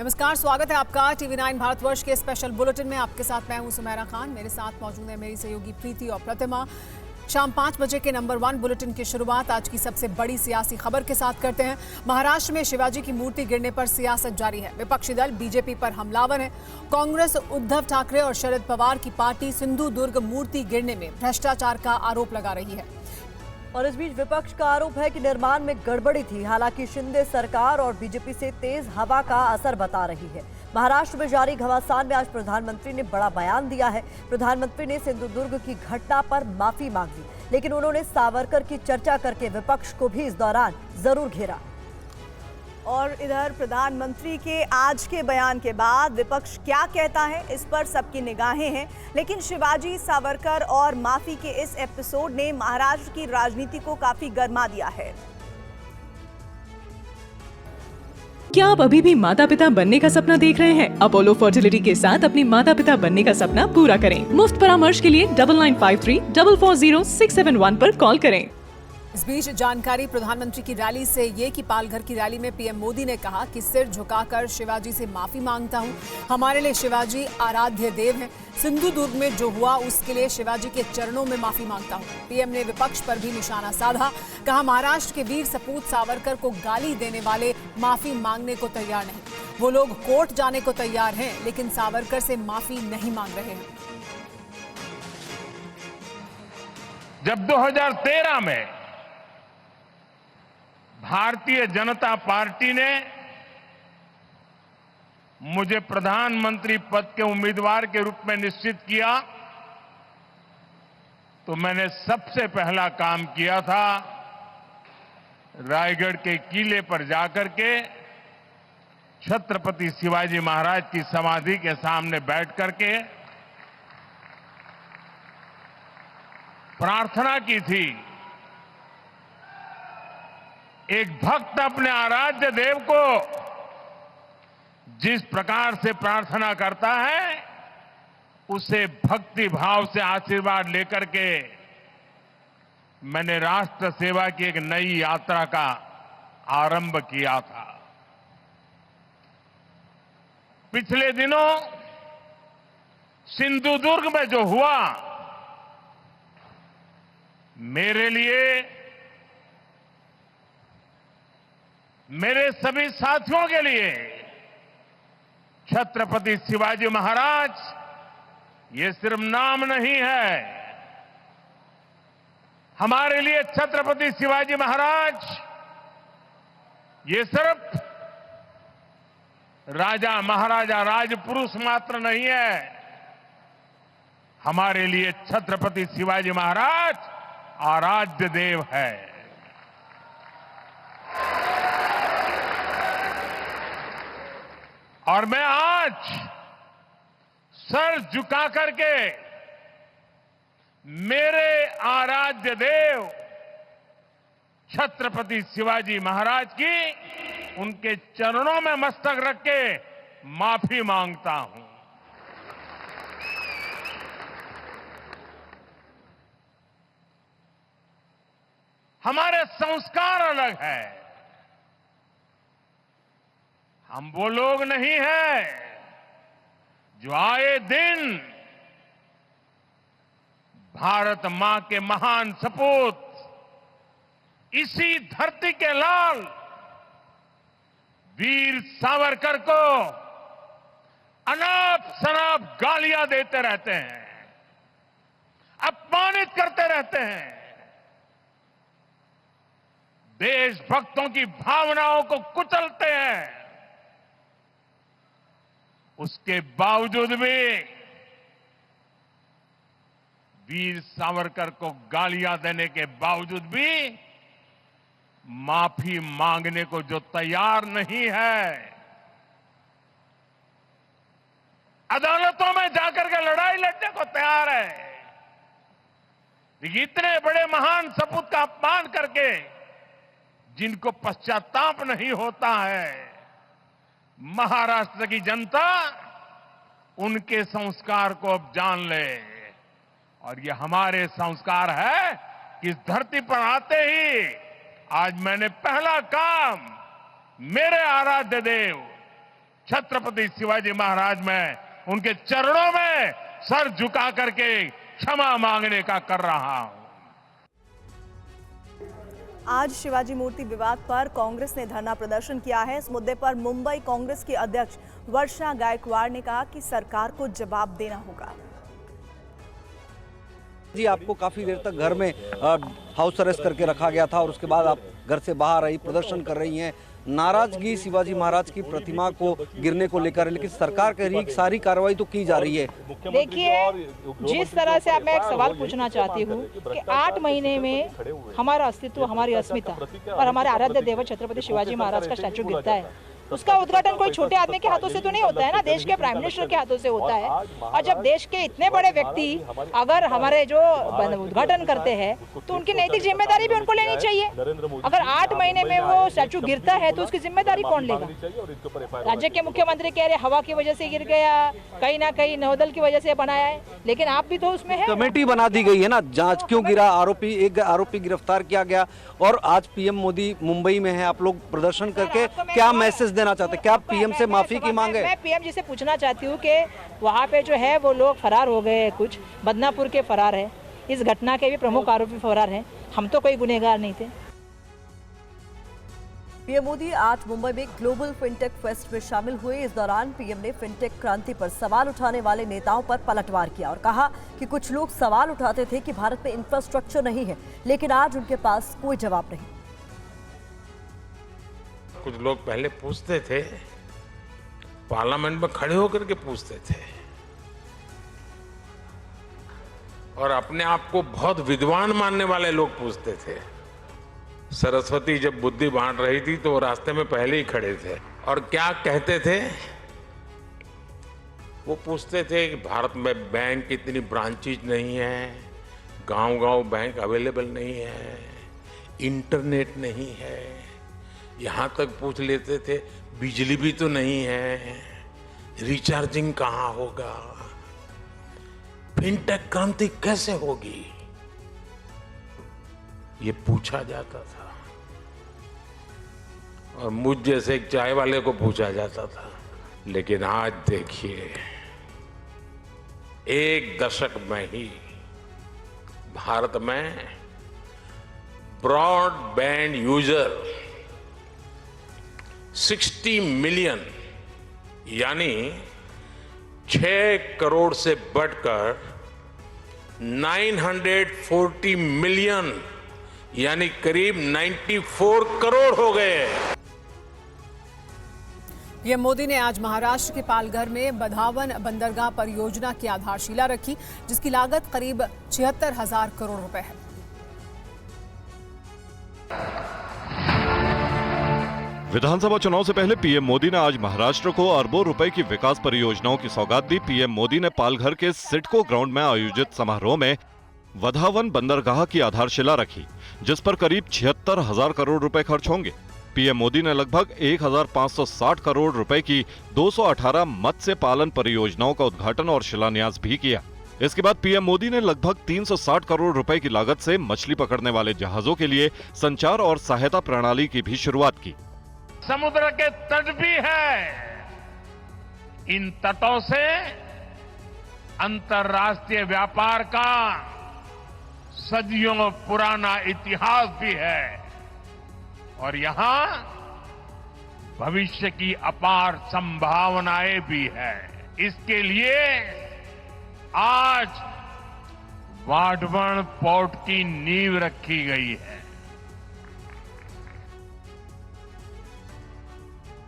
नमस्कार, स्वागत है आपका टीवी 9 भारतवर्ष के स्पेशल बुलेटिन में। आपके साथ मैं हूं सुमेरा खान। मेरे साथ मौजूद है मेरी सहयोगी प्रीति और प्रतिमा। शाम 5 बजे के नंबर 1 बुलेटिन की शुरुआत आज की सबसे बड़ी सियासी खबर के साथ करते हैं। महाराष्ट्र में शिवाजी की मूर्ति गिरने पर सियासत जारी है। विपक्षी दल बीजेपी पर हमलावर है। कांग्रेस उद्धव ठाकरे और शरद पवार की पार्टी सिंधु दुर्ग मूर्ति गिरने में भ्रष्टाचार का आरोप लगा रही है। और इस बीच विपक्ष का आरोप है कि निर्माण में गड़बड़ी थी। हालांकि शिंदे सरकार और बीजेपी से तेज हवा का असर बता रही है। महाराष्ट्र में जारी घमासान में आज प्रधानमंत्री ने बड़ा बयान दिया है। प्रधानमंत्री ने सिंधुदुर्ग की घटना पर माफी मांगी, लेकिन उन्होंने सावरकर की चर्चा करके विपक्ष को भी इस दौरान जरूर घेरा। और इधर प्रधानमंत्री के आज के बयान के बाद विपक्ष क्या कहता है, इस पर सबकी निगाहें हैं। लेकिन शिवाजी, सावरकर और माफी के इस एपिसोड ने महाराष्ट्र की राजनीति को काफी गर्मा दिया है। क्या आप अभी भी माता पिता बनने का सपना देख रहे हैं? अपोलो फर्टिलिटी के साथ अपनी माता पिता बनने का सपना पूरा करें। मुफ्त परामर्श के लिए 9953440671 पर कॉल करें। इस बीच जानकारी प्रधानमंत्री की रैली से ये कि पालघर की रैली में पीएम मोदी ने कहा कि सिर झुकाकर शिवाजी से माफी मांगता हूं। हमारे लिए शिवाजी आराध्य देव हैं। सिंधु दुर्ग में जो हुआ उसके लिए शिवाजी के चरणों में माफी मांगता हूं। पीएम ने विपक्ष पर भी निशाना साधा। कहा, महाराष्ट्र के वीर सपूत सावरकर को गाली देने वाले माफी मांगने को तैयार नहीं। वो लोग कोर्ट जाने को तैयार हैं, लेकिन सावरकर से माफी नहीं मांग रहे हैं। जब 2013 में भारतीय जनता पार्टी ने मुझे प्रधानमंत्री पद के उम्मीदवार के रूप में निश्चित किया, तो मैंने सबसे पहला काम किया था रायगढ़ के किले पर जाकर के छत्रपति शिवाजी महाराज की समाधि के सामने बैठ करके प्रार्थना की थी। एक भक्त अपने आराध्य देव को जिस प्रकार से प्रार्थना करता है, उसे भक्ति भाव से आशीर्वाद लेकर के मैंने राष्ट्र सेवा की एक नई यात्रा का आरंभ किया था। पिछले दिनों सिंधुदुर्ग में जो हुआ, मेरे लिए, मेरे सभी साथियों के लिए छत्रपति शिवाजी महाराज ये सिर्फ नाम नहीं है। हमारे लिए छत्रपति शिवाजी महाराज ये सिर्फ राजा महाराजा राजपुरुष मात्र नहीं है। हमारे लिए छत्रपति शिवाजी महाराज आराध्य देव है। और मैं आज सर झुका करके मेरे आराध्य देव छत्रपति शिवाजी महाराज की उनके चरणों में मस्तक रख के माफी मांगता हूं। हमारे संस्कार अलग है। हम वो लोग नहीं हैं जो आए दिन भारत मां के महान सपूत, इसी धरती के लाल वीर सावरकर को अनाप शनाप गालियां देते रहते हैं, अपमानित करते रहते हैं, देशभक्तों की भावनाओं को कुचलते हैं। उसके बावजूद भी वीर सावरकर को गालियां देने के बावजूद भी माफी मांगने को जो तैयार नहीं है, अदालतों में जाकर के लड़ाई लड़ने को तैयार है, इतने बड़े महान सपूत का अपमान करके जिनको पश्चाताप नहीं होता है, महाराष्ट्र की जनता उनके संस्कार को अब जान ले। और ये हमारे संस्कार है कि इस धरती पर आते ही आज मैंने पहला काम मेरे आराध्य देव छत्रपति शिवाजी महाराज में, उनके चरणों में सर झुका करके क्षमा मांगने का कर रहा हूं। आज शिवाजी मूर्ति विवाद पर कांग्रेस ने धरना प्रदर्शन किया है। इस मुद्दे पर मुंबई कांग्रेस की अध्यक्ष वर्षा गायकवाड़ ने कहा कि सरकार को जवाब देना होगा। जी, आपको काफी देर तक घर में हाउस अरेस्ट करके रखा गया था और उसके बाद आप घर से बाहर आई, प्रदर्शन कर रही हैं। नाराजगी शिवाजी महाराज की प्रतिमा को गिरने को लेकर, लेकिन सरकार कह रही है कि सारी कार्रवाई तो की जा रही है। देखिए, जिस तरह से अब मैं एक सवाल पूछना चाहती हूँ कि 8 महीने में हमारा अस्तित्व, हमारी अस्मिता और हमारे आराध्य देव छत्रपति शिवाजी महाराज का स्टैचू गिरता है, उसका उद्घाटन कोई छोटे आदमी के हाथों से तो नहीं होता है ना, देश के प्राइम मिनिस्टर के हाथों से होता है। और जब देश के इतने बड़े व्यक्ति अगर हमारे जो उद्घाटन करते हैं तो उनकी नैतिक जिम्मेदारी भी उनको लेनी चाहिए। अगर 8 महीने में वो स्टैचू गिरता है तो उसकी जिम्मेदारी कौन लेगा? राज्य के मुख्यमंत्री कह रहे हवा की वजह से गिर गया, कहीं ना कहीं नौदल की वजह से बनाया है, लेकिन आप भी तो उसमें है। कमेटी बना दी गई है ना, जांच क्यों गिरा, एक आरोपी गिरफ्तार किया गया और आज पीएम मोदी मुंबई में है। आप लोग प्रदर्शन करके क्या मैसेज देना चाहते हैं? क्या पीएम से माफी की मांग है? मैं पीएम जी से पूछना चाहती हूँ कि वहाँ पे जो है वो लोग फरार हो गए, कुछ बदनापुर के फरार है, इस घटना के भी प्रमुख आरोपी फरार हैं, हम तो कोई गुनहगार नहीं थे। पीएम मोदी आज मुंबई में ग्लोबल फिनटेक फेस्ट में शामिल हुए। इस दौरान पीएम ने फिनटेक क्रांति पर सवाल उठाने वाले नेताओं पर पलटवार किया और कहा कि कुछ लोग सवाल उठाते थे कि भारत में इंफ्रास्ट्रक्चर नहीं है, लेकिन आज उनके पास कोई जवाब नहीं। कुछ लोग पहले पूछते थे, पार्लियामेंट में खड़े होकर के पूछते थे और अपने आप को बहुत विद्वान मानने वाले लोग पूछते थे। सरस्वती जब बुद्धि बांट रही थी तो वो रास्ते में पहले ही खड़े थे और क्या कहते थे? वो पूछते थे कि भारत में बैंक इतनी ब्रांचेज नहीं है, गांव-गांव बैंक अवेलेबल नहीं है, इंटरनेट नहीं है, यहां तक पूछ लेते थे बिजली भी तो नहीं है, रिचार्जिंग कहां होगा, फिनटेक क्रांति कैसे होगी, ये पूछा जाता था। और मुझ जैसे एक चाय वाले को पूछा जाता था। लेकिन आज देखिए, 1 दशक में ही भारत में ब्रॉडबैंड यूजर 60 मिलियन यानी 6 करोड़ से बढ़कर 940 मिलियन यानी करीब 94 करोड़ हो गए। पीएम मोदी ने आज महाराष्ट्र के पालघर में बधावन बंदरगाह परियोजना की आधारशिला रखी, जिसकी लागत करीब 76,000 करोड़ रुपए है। विधानसभा चुनाव से पहले पीएम मोदी ने आज महाराष्ट्र को अरबों रुपए की विकास परियोजनाओं की सौगात दी। पीएम मोदी ने पालघर के सिडको ग्राउंड में आयोजित समारोह में बधावन बंदरगाह की आधारशिला रखी, जिस पर करीब 76,000 करोड़ रुपए खर्च होंगे। पीएम मोदी ने लगभग 1,560 करोड़ रुपए की 218 मत्स्य पालन परियोजनाओं का उद्घाटन और शिलान्यास भी किया। इसके बाद पीएम मोदी ने लगभग 360 करोड़ रुपए की लागत से मछली पकड़ने वाले जहाजों के लिए संचार और सहायता प्रणाली की भी शुरुआत की। समुद्र के तट भी है, इन तटों से अंतर्राष्ट्रीय व्यापार का सदियों पुराना इतिहास भी है और यहां भविष्य की अपार संभावनाएं भी है। इसके लिए आज वाढवण पोर्ट की नींव रखी गई है।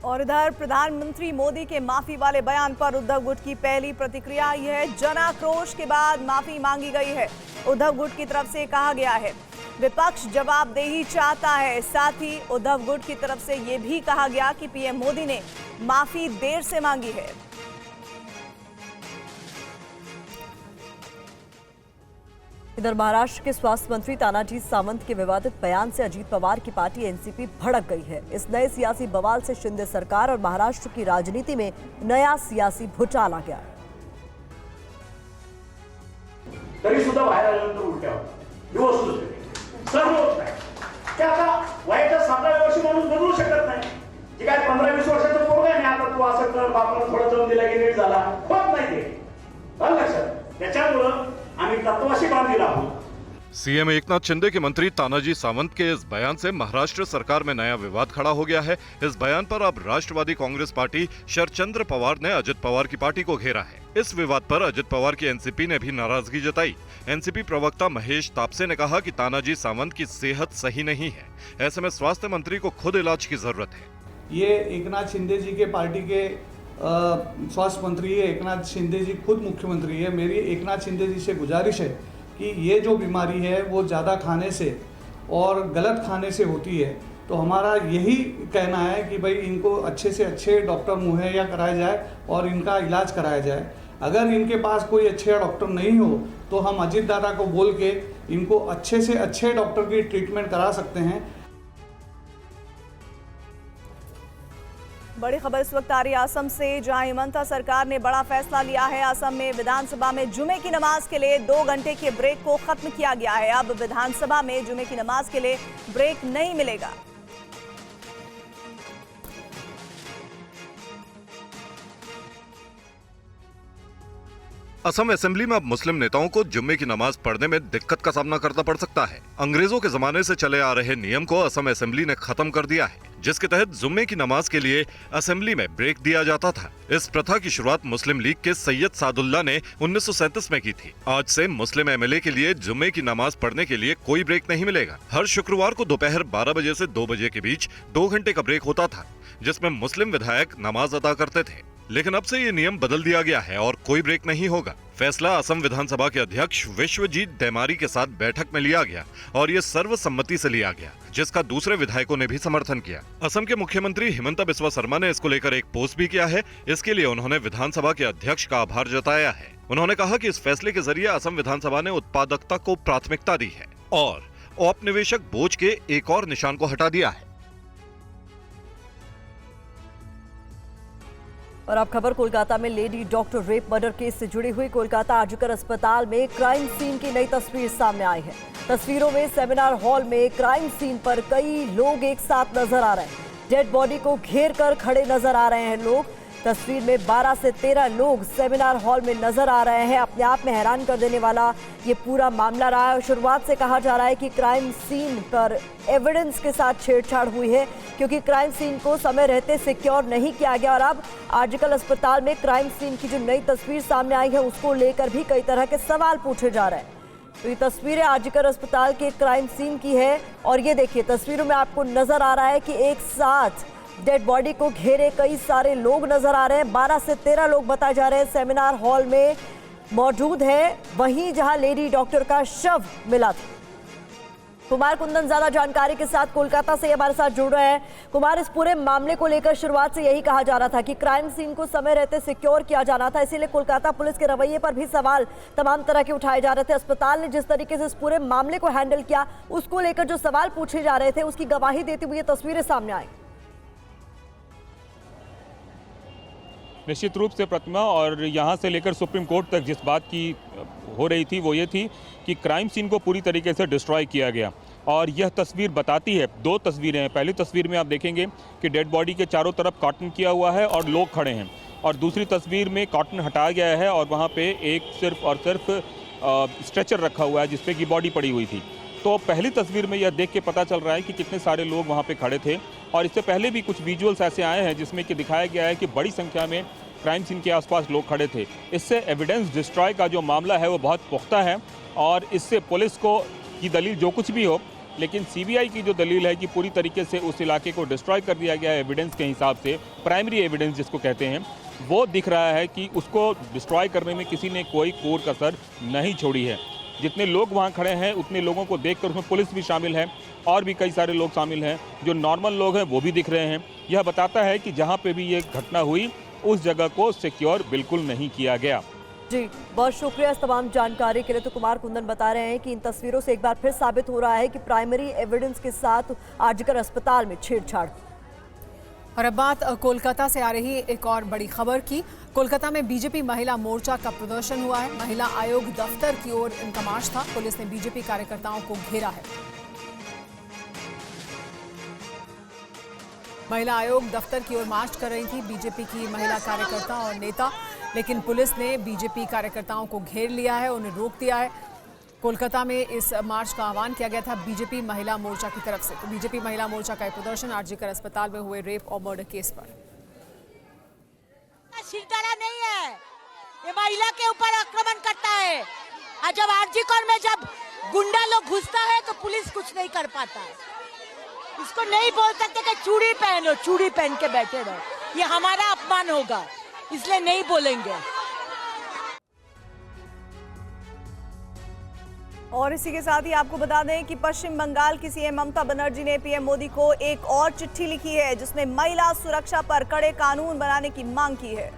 और इधर प्रधानमंत्री मोदी के माफी वाले बयान पर उद्धव गुट की पहली प्रतिक्रिया आई है। जन आक्रोश के बाद माफी मांगी गई है। उद्धव गुट की तरफ से कहा गया है विपक्ष जवाबदेही चाहता है। साथ ही उद्धव गुट की तरफ से यह भी कहा गया कि पीएम मोदी ने माफी देर से मांगी है। इधर महाराष्ट्र के स्वास्थ्य मंत्री तानाजी सावंत के विवादित बयान से अजीत पवार की पार्टी एनसीपी भड़क गई है। इस नए सियासी बवाल से शिंदे सरकार और महाराष्ट्र की राजनीति में नया सियासी भूचाल आ गया। तरी सुद्धा बाहेर आल्यानंतर उलट्या ही वस्तुस्थिती सर्व होत नाही। ते आता वयाच्या 7व्या वर्षी माणूस बदलू शकत नाही। जे काय 15-20 वर्षाचं पोरग आहे, मी आता तू असं कर, बापानं थोडं जाऊन दिला की नीट झाला, होत नाही ते. आलं लक्षात? त्याच्यामुळं आम्ही तत्वाशी बांधलेला आहोत. सीएम एकनाथ शिंदे के मंत्री तानाजी सावंत के इस बयान से महाराष्ट्र सरकार में नया विवाद खड़ा हो गया है। इस बयान पर अब राष्ट्रवादी कांग्रेस पार्टी शरदचंद्र पवार ने अजित पवार की पार्टी को घेरा है। इस विवाद पर अजित पवार की एनसीपी ने भी नाराजगी जताई। एनसीपी प्रवक्ता महेश तापसे ने कहा कि तानाजी सावंत की सेहत सही नहीं है, ऐसे में स्वास्थ्य मंत्री को खुद इलाज की जरूरत है। ये एकनाथ शिंदे जी के पार्टी के स्वास्थ्य मंत्री है, एकनाथ शिंदे जी खुद मुख्यमंत्री है। मेरी एकनाथ शिंदे जी से गुजारिश है कि ये जो बीमारी है वो ज़्यादा खाने से और गलत खाने से होती है, तो हमारा यही कहना है कि भाई इनको अच्छे से अच्छे डॉक्टर मुहैया कराया जाए और इनका इलाज कराया जाए। अगर इनके पास कोई अच्छे डॉक्टर नहीं हो तो हम अजीत दादा को बोल के इनको अच्छे से अच्छे डॉक्टर की ट्रीटमेंट करा सकते हैं। बड़ी खबर इस वक्त आ रही है असम से, जहां हिमंता सरकार ने बड़ा फैसला लिया है। असम में विधानसभा में जुमे की नमाज के लिए 2 घंटे के ब्रेक को खत्म किया गया है। अब विधानसभा में जुमे की नमाज के लिए ब्रेक नहीं मिलेगा। असम असेंबली में अब मुस्लिम नेताओं को जुम्मे की नमाज पढ़ने में दिक्कत का सामना करना पड़ सकता है। अंग्रेजों के जमाने से चले आ रहे नियम को असम असेंबली ने खत्म कर दिया है, जिसके तहत जुम्मे की नमाज के लिए असेंबली में ब्रेक दिया जाता था। इस प्रथा की शुरुआत मुस्लिम लीग के सैयद सादुल्ला ने 1937 में की थी। आज से मुस्लिम एमएलए के लिए जुम्मे की नमाज पढ़ने के लिए कोई ब्रेक नहीं मिलेगा। हर शुक्रवार को दोपहर 12 बजे से 2 बजे के बीच 2 घंटे का ब्रेक होता था, जिसमें मुस्लिम विधायक नमाज अदा करते थे। लेकिन अब से ये नियम बदल दिया गया है और कोई ब्रेक नहीं होगा। फैसला असम विधानसभा के अध्यक्ष विश्वजीत दैमारी के साथ बैठक में लिया गया और ये सर्वसम्मति से लिया गया, जिसका दूसरे विधायकों ने भी समर्थन किया। असम के मुख्यमंत्री हिमंता बिस्वा शर्मा ने इसको लेकर एक पोस्ट भी किया है। इसके लिए उन्होंने विधानसभा के अध्यक्ष का आभार जताया है। उन्होंने कहा कि इस फैसले के जरिए असम विधानसभा ने उत्पादकता को प्राथमिकता दी है और औपनिवेशक बोझ के एक और निशान को हटा दिया है। और अब खबर कोलकाता में lady doctor rape murder case से जुड़ी हुई। कोलकाता आरजीकर अस्पताल में क्राइम सीन की नई तस्वीर सामने आई है। तस्वीरों में सेमिनार हॉल में क्राइम सीन पर कई लोग एक साथ नजर आ रहे हैं। डेड बॉडी को घेर कर खड़े नजर आ रहे हैं लोग। तस्वीर में 12 से 13 लोग सेमिनार हॉल में नजर आ रहे हैं। अपने आप में हैरान कर देने वाला ये पूरा मामला रहा है। शुरुआत से कहा जा रहा है कि क्राइम सीन पर एविडेंस के साथ छेड़छाड़ हुई है, क्योंकि क्राइम सीन को समय रहते सिक्योर नहीं किया गया। और अब आरजीकर अस्पताल में क्राइम सीन की जो नई तस्वीर सामने आई है, उसको लेकर भी कई तरह के सवाल पूछे जा रहे हैं। तो ये तस्वीरें आरजीकर अस्पताल के क्राइम सीन की है और ये देखिए तस्वीरों में आपको नजर आ रहा है कि एक साथ डेड बॉडी को घेरे कई सारे लोग नजर आ रहे हैं। 12 से 13 लोग बताए जा रहे हैं सेमिनार हॉल में मौजूद है, वहीं जहां लेडी डॉक्टर का शव मिला था। कुमार कुंदन ज्यादा जानकारी के साथ कोलकाता से हमारे साथ जुड़ रहे हैं। कुमार, इस पूरे मामले को लेकर शुरुआत से यही कहा जा रहा था कि क्राइम सीन को समय रहते सिक्योर किया जाना था, इसीलिए कोलकाता पुलिस के रवैये पर भी सवाल तमाम तरह के उठाए जा रहे थे। अस्पताल ने जिस तरीके से इस पूरे मामले को हैंडल किया, उसको लेकर जो सवाल पूछे जा रहे थे, उसकी गवाही देती हुई ये तस्वीरें सामने आई। निश्चित रूप से प्रतिमा, और यहाँ से लेकर सुप्रीम कोर्ट तक जिस बात की हो रही थी वो ये थी कि क्राइम सीन को पूरी तरीके से डिस्ट्रॉय किया गया। और यह तस्वीर बताती है, 2 तस्वीरें हैं। पहली तस्वीर में आप देखेंगे कि डेड बॉडी के चारों तरफ कॉटन किया हुआ है और लोग खड़े हैं, और दूसरी तस्वीर में कॉटन हटाया गया है और वहाँ पे एक सिर्फ और सिर्फ स्ट्रेचर रखा हुआ है जिसपे की बॉडी पड़ी हुई थी। तो पहली तस्वीर में यह देख के पता चल रहा है कि कितने सारे लोग वहाँ पे खड़े थे। और इससे पहले भी कुछ विजुअल्स ऐसे आए हैं जिसमें कि दिखाया गया है कि बड़ी संख्या में क्राइम सीन के आसपास लोग खड़े थे। इससे एविडेंस डिस्ट्रॉय का जो मामला है वो बहुत पुख्ता है, और इससे पुलिस को की दलील जो कुछ भी हो, लेकिन सीबीआई की जो दलील है कि पूरी तरीके से उस इलाके को डिस्ट्रॉय कर दिया गया है एविडेंस के हिसाब से, प्राइमरी एविडेंस जिसको कहते हैं, वो दिख रहा है कि उसको डिस्ट्रॉय करने में किसी ने कोई कोर कसर नहीं छोड़ी है। जितने लोग वहाँ खड़े हैं उतने लोगों को देखकर उसमें पुलिस भी शामिल है और भी कई सारे लोग शामिल हैं, जो नॉर्मल लोग हैं वो भी दिख रहे हैं। यह बताता है कि जहाँ पे भी ये घटना हुई उस जगह को सिक्योर बिल्कुल नहीं किया गया। जी, बहुत शुक्रिया इस तमाम जानकारी के लिए। तो कुमार कुंदन बता रहे हैं कि इन तस्वीरों से एक बार फिर साबित हो रहा है कि प्राइमरी एविडेंस के साथ आरजीकर अस्पताल में छेड़छाड़। और अब बात कोलकाता से आ रही एक और बड़ी खबर की। कोलकाता में बीजेपी महिला मोर्चा का प्रदर्शन हुआ है। महिला आयोग दफ्तर की ओर इनका मार्च था। पुलिस ने बीजेपी कार्यकर्ताओं को घेरा है। महिला आयोग दफ्तर की ओर मार्च कर रही थी बीजेपी की महिला कार्यकर्ता और नेता, लेकिन पुलिस ने बीजेपी कार्यकर्ताओं को घेर लिया है, उन्हें रोक दिया है। कोलकाता में इस मार्च का आह्वान किया गया था बीजेपी महिला मोर्चा की तरफ से। तो बीजेपी महिला मोर्चा का प्रदर्शन आरजीकर अस्पताल में हुए रेप और मर्डर केस पर। सिरदर्द नहीं है, ये महिला के ऊपर आक्रमण करता है, और जब आरजीकर में जब गुंडा लोग घुसता है तो पुलिस कुछ नहीं कर पाता है। इसको नहीं बोल सकते कि चूड़ी पहनो, चूड़ी पहन के बैठे रहो, ये हमारा अपमान होगा, इसलिए नहीं बोलेंगे। और इसी के साथ ही आपको बता दें कि पश्चिम बंगाल की सीएम ममता बनर्जी ने पीएम मोदी को एक और चिट्ठी लिखी है, जिसमें महिला सुरक्षा पर कड़े कानून बनाने की मांग की है।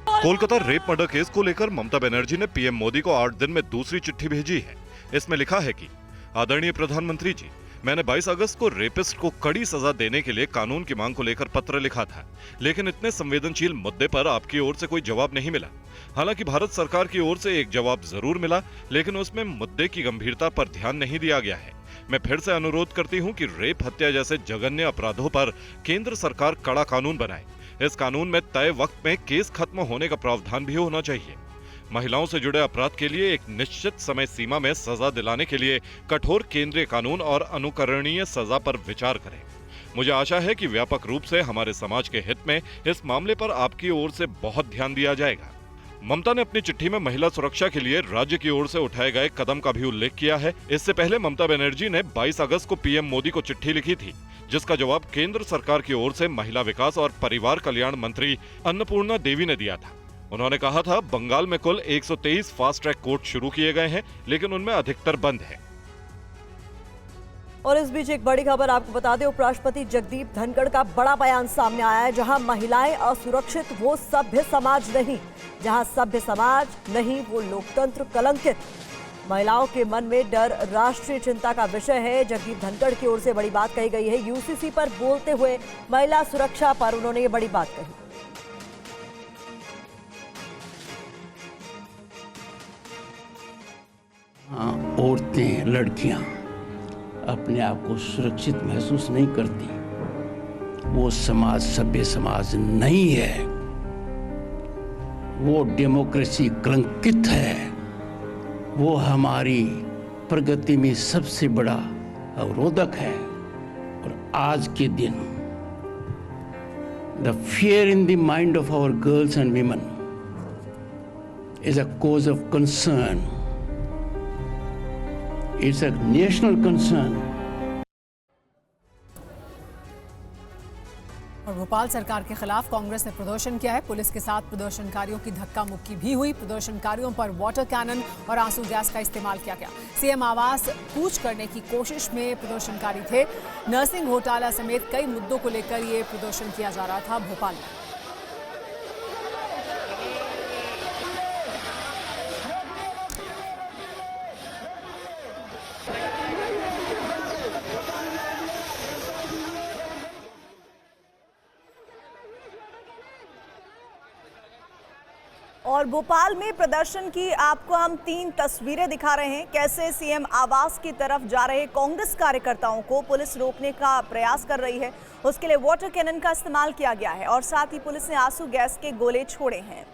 कोलकाता रेप मर्डर केस को लेकर ममता बनर्जी ने पीएम मोदी को 8 दिन में दूसरी चिट्ठी भेजी है। इसमें लिखा है कि आदरणीय प्रधानमंत्री जी, मैंने 22 अगस्त को रेपिस्ट को कड़ी सजा देने के लिए कानून की मांग को लेकर पत्र लिखा था, लेकिन इतने संवेदनशील मुद्दे पर आपकी ओर से कोई जवाब नहीं मिला। हालांकि भारत सरकार की ओर से एक जवाब जरूर मिला, लेकिन उसमें मुद्दे की गंभीरता पर ध्यान नहीं दिया गया है। मैं फिर से अनुरोध करती हूं कि रेप, हत्या जैसे जघन्य अपराधों पर केंद्र सरकार कड़ा कानून बनाए। इस कानून में तय वक्त में केस खत्म होने का प्रावधान भी होना चाहिए। महिलाओं से जुड़े अपराध के लिए एक निश्चित समय सीमा में सजा दिलाने के लिए कठोर केंद्रीय कानून और अनुकरणीय सजा पर विचार करें। मुझे आशा है कि व्यापक रूप से हमारे समाज के हित में इस मामले पर आपकी ओर से बहुत ध्यान दिया जाएगा। ममता ने अपनी चिट्ठी में महिला सुरक्षा के लिए राज्य की ओर से उठाए गए कदम का भी उल्लेख किया है। इससे पहले ममता बनर्जी ने 22 अगस्त को पीएम मोदी को चिट्ठी लिखी थी, जिसका जवाब केंद्र सरकार की ओर से महिला विकास और परिवार कल्याण मंत्री अन्नपूर्णा देवी ने दिया था। उन्होंने कहा था, बंगाल में कुल 123 फास्ट ट्रैक कोर्ट शुरू किए गए हैं, लेकिन उनमें अधिकतर बंद है। और इस बीच एक बड़ी खबर आपको बता दें, उपराष्ट्रपति जगदीप धनखड़ का बड़ा बयान सामने आया है। जहां महिलाएं असुरक्षित वो सभ्य समाज नहीं, जहां सभ्य समाज नहीं वो लोकतंत्र कलंकित। महिलाओं के मन में डर राष्ट्रीय चिंता का विषय है। जगदीप धनखड़ की ओर से बड़ी बात कही गई है। यूसीसी पर बोलते हुए महिला सुरक्षा पर उन्होंने ये बड़ी बात कही। औरतें, लड़कियां अपने आप को सुरक्षित महसूस नहीं करती, वो समाज सभ्य समाज नहीं है, वो डेमोक्रेसी कलंकित है, वो हमारी प्रगति में सबसे बड़ा अवरोधक है। और आज के दिन the fear in the mind of our girls and women is a cause of concern. It's a national concern. और भोपाल सरकार के खिलाफ कांग्रेस ने प्रदर्शन किया है। पुलिस के साथ प्रदर्शनकारियों की धक्का मुक्की भी हुई। प्रदर्शनकारियों पर वाटर कैनन और आंसू गैस का इस्तेमाल किया गया। सीएम आवास कूच करने की कोशिश में प्रदर्शनकारी थे। नर्सिंग घोटाला समेत कई मुद्दों को लेकर ये प्रदर्शन किया जा रहा था भोपाल में। और भोपाल में प्रदर्शन की आपको हम 3 तस्वीरें दिखा रहे हैं। कैसे सीएम आवास की तरफ जा रहे कांग्रेस कार्यकर्ताओं को पुलिस रोकने का प्रयास कर रही है। उसके लिए वाटर कैनन का इस्तेमाल किया गया है और साथ ही पुलिस ने आंसू गैस के गोले छोड़े हैं।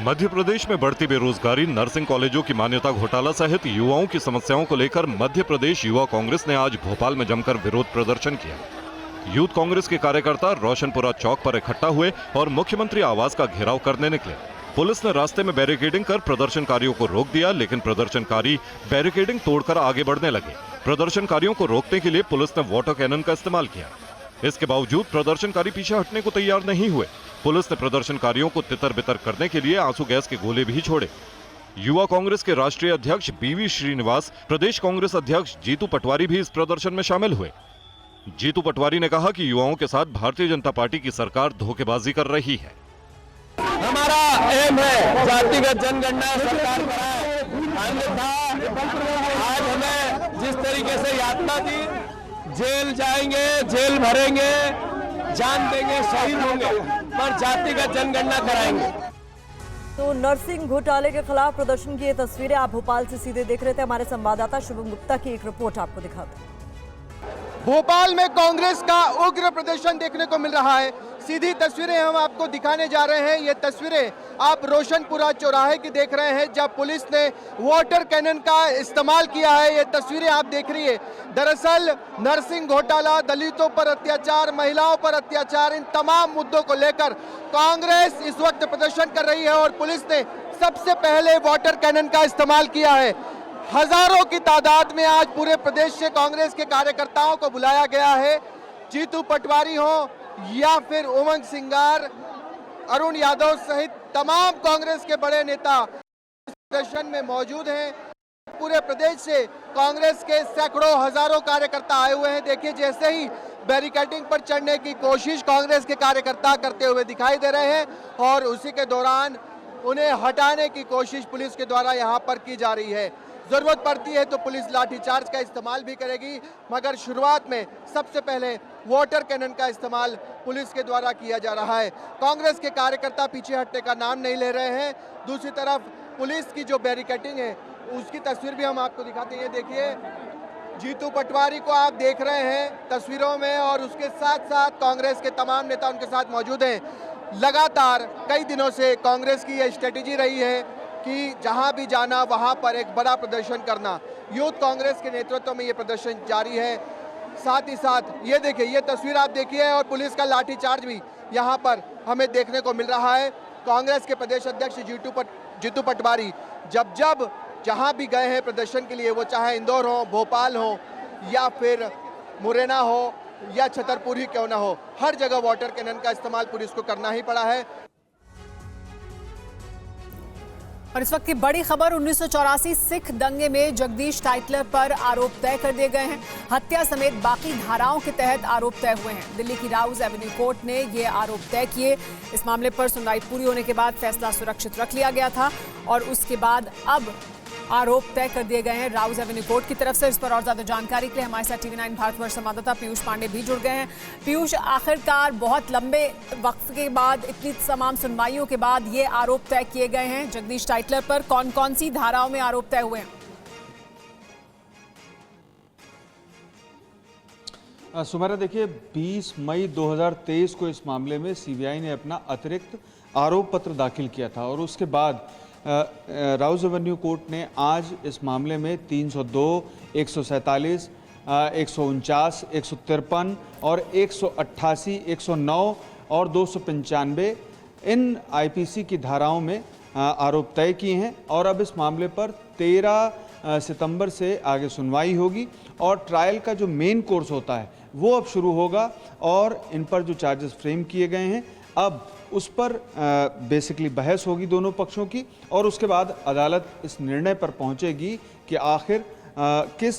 मध्य प्रदेश में बढ़ती बेरोजगारी, नर्सिंग कॉलेजों की मान्यता घोटाला सहित युवाओं की समस्याओं को लेकर मध्य प्रदेश युवा कांग्रेस ने आज भोपाल में जमकर विरोध प्रदर्शन किया। यूथ कांग्रेस के कार्यकर्ता रोशनपुरा चौक पर इकट्ठा हुए और मुख्यमंत्री आवास का घेराव करने निकले। पुलिस ने रास्ते में बैरिकेडिंग कर प्रदर्शनकारियों को रोक दिया, लेकिन प्रदर्शनकारी बैरिकेडिंग तोड़कर आगे बढ़ने लगे। प्रदर्शनकारियों को रोकने के लिए पुलिस ने वाटर कैनन का इस्तेमाल किया। इसके बावजूद प्रदर्शनकारी पीछे हटने को तैयार नहीं हुए। पुलिस ने प्रदर्शनकारियों को तितर बितर करने के लिए आंसू गैस के गोले भी छोड़े। युवा कांग्रेस के राष्ट्रीय अध्यक्ष बीवी श्रीनिवास, प्रदेश कांग्रेस अध्यक्ष जीतू पटवारी भी इस प्रदर्शन में शामिल हुए। जीतू पटवारी ने कहा कि युवाओं के साथ भारतीय जनता पार्टी की सरकार धोखेबाजी कर रही है। हमारा एम है जातिगत जनगणना सरकार कराए, अन्यथा आज हमें जिस तरीके से यातना दी, जेल जाएंगे, जेल भरेंगे, जान देंगे, शहीद होंगे, पर जातिगत जनगणना कराएंगे। तो नर्सिंग घोटाले के खिलाफ प्रदर्शन की ये तस्वीरें आप भोपाल से सीधे देख रहे थे। हमारे संवाददाता शुभम गुप्ता की एक रिपोर्ट आपको दिखाते हैं। भोपाल में कांग्रेस का उग्र प्रदर्शन देखने को मिल रहा है। सीधी तस्वीरें हम आपको दिखाने जा रहे हैं। ये तस्वीरें आप रोशनपुरा चौराहे की देख रहे हैं, जब पुलिस ने वाटर कैनन का इस्तेमाल किया है। ये तस्वीरें आप देख रही है। दरअसल नर्सिंग घोटाला, दलितों पर अत्याचार, महिलाओं पर अत्याचार, इन तमाम मुद्दों को लेकर कांग्रेस इस वक्त प्रदर्शन कर रही है और पुलिस ने सबसे पहले वाटर कैनन का इस्तेमाल किया है। हजारों की तादाद में आज पूरे प्रदेश से कांग्रेस के कार्यकर्ताओं को बुलाया गया है। जीतू पटवारी हो या फिर उमंग सिंगार, अरुण यादव सहित तमाम कांग्रेस के बड़े नेता प्रदर्शन में मौजूद हैं। पूरे प्रदेश से कांग्रेस के सैकड़ों हजारों कार्यकर्ता आए हुए हैं। देखिए, जैसे ही बैरिकेडिंग पर चढ़ने की कोशिश कांग्रेस के कार्यकर्ता करते हुए दिखाई दे रहे हैं और उसी के दौरान उन्हें हटाने की कोशिश पुलिस के द्वारा यहाँ पर की जा रही है। जरूरत पड़ती है तो पुलिस लाठीचार्ज का इस्तेमाल भी करेगी, मगर शुरुआत में सबसे पहले वाटर कैनन का इस्तेमाल पुलिस के द्वारा किया जा रहा है। कांग्रेस के कार्यकर्ता पीछे हटने का नाम नहीं ले रहे हैं। दूसरी तरफ पुलिस की जो बैरिकेडिंग है उसकी तस्वीर भी हम आपको दिखाते हैं। देखिए, जीतू पटवारी को आप देख रहे हैं तस्वीरों में और उसके साथ साथ कांग्रेस के तमाम नेता उनके साथ मौजूद हैं। लगातार कई दिनों से कांग्रेस की यह स्ट्रेटेजी रही है कि जहां भी जाना वहां पर एक बड़ा प्रदर्शन करना। यूथ कांग्रेस के नेतृत्व में ये प्रदर्शन जारी है। साथ ही साथ ये देखिए, ये तस्वीर आप देखिए और पुलिस का लाठीचार्ज भी यहां पर हमें देखने को मिल रहा है। कांग्रेस के प्रदेश अध्यक्ष जीतू पटवारी जब जहां भी गए हैं प्रदर्शन के लिए, वो चाहे इंदौर हो, भोपाल हो या फिर मुरैना हो या छतरपुर ही क्यों ना हो, हर जगह वाटर कैनन का इस्तेमाल पुलिस को करना ही पड़ा है। और इस वक्त की बड़ी खबर, 1984 सिख दंगे में जगदीश टाइटलर पर आरोप तय कर दिए गए हैं। हत्या समेत बाकी धाराओं के तहत आरोप तय हुए हैं। दिल्ली की राउज एवेन्यू कोर्ट ने ये आरोप तय किए। इस मामले पर सुनवाई पूरी होने के बाद फैसला सुरक्षित रख लिया गया था और उसके बाद अब आरोप तय कर दिए गए हैं राउज एवेन्यू कोर्ट की तरफ से। इस पर और ज्यादा जानकारी के लिए हमारे साथ TV9 भारतवर्ष संवाददाता पीयूष पांडे भी जुड़ गए हैं। पीयूष, आखिरकार बहुत लंबे वक्त के बाद, इतनी तमाम सुनवाइयों के बाद ये आरोप तय किए गए हैं जगदीश टाइटलर पर। कौन कौन सी धाराओं में आरोप तय हुए हैं? सुमेरा, देखिए, 20 मई 2023 को इस मामले में CBI ने अपना अतिरिक्त आरोप पत्र दाखिल किया था और उसके बाद राउज एवेन्यू कोर्ट ने आज इस मामले में 302, 147, 149, 153 और 188, 109 और 295 इन IPC की धाराओं में आरोप तय किए हैं। और अब इस मामले पर 13 सितंबर से आगे सुनवाई होगी और ट्रायल का जो मेन कोर्स होता है वो अब शुरू होगा और इन पर जो चार्जेस फ्रेम किए गए हैं अब उस पर बेसिकली बहस होगी दोनों पक्षों की और उसके बाद अदालत इस निर्णय पर पहुंचेगी कि आखिर किस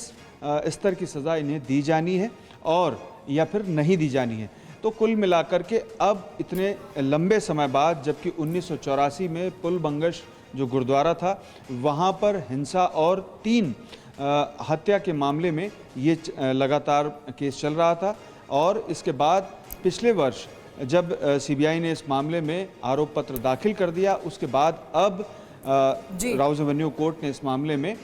स्तर की सज़ा इन्हें दी जानी है और या फिर नहीं दी जानी है। तो कुल मिलाकर के अब इतने लंबे समय बाद, जबकि 1984 में पुल बंगश जो गुरुद्वारा था वहाँ पर हिंसा और 3 हत्या के मामले में ये लगातार केस चल रहा था और इसके बाद पिछले वर्ष जब CBI ने इस मामले में आरोप पत्र दाखिल कर दिया, उसके बाद अब राउज एवेन्यू कोर्ट ने इस मामले में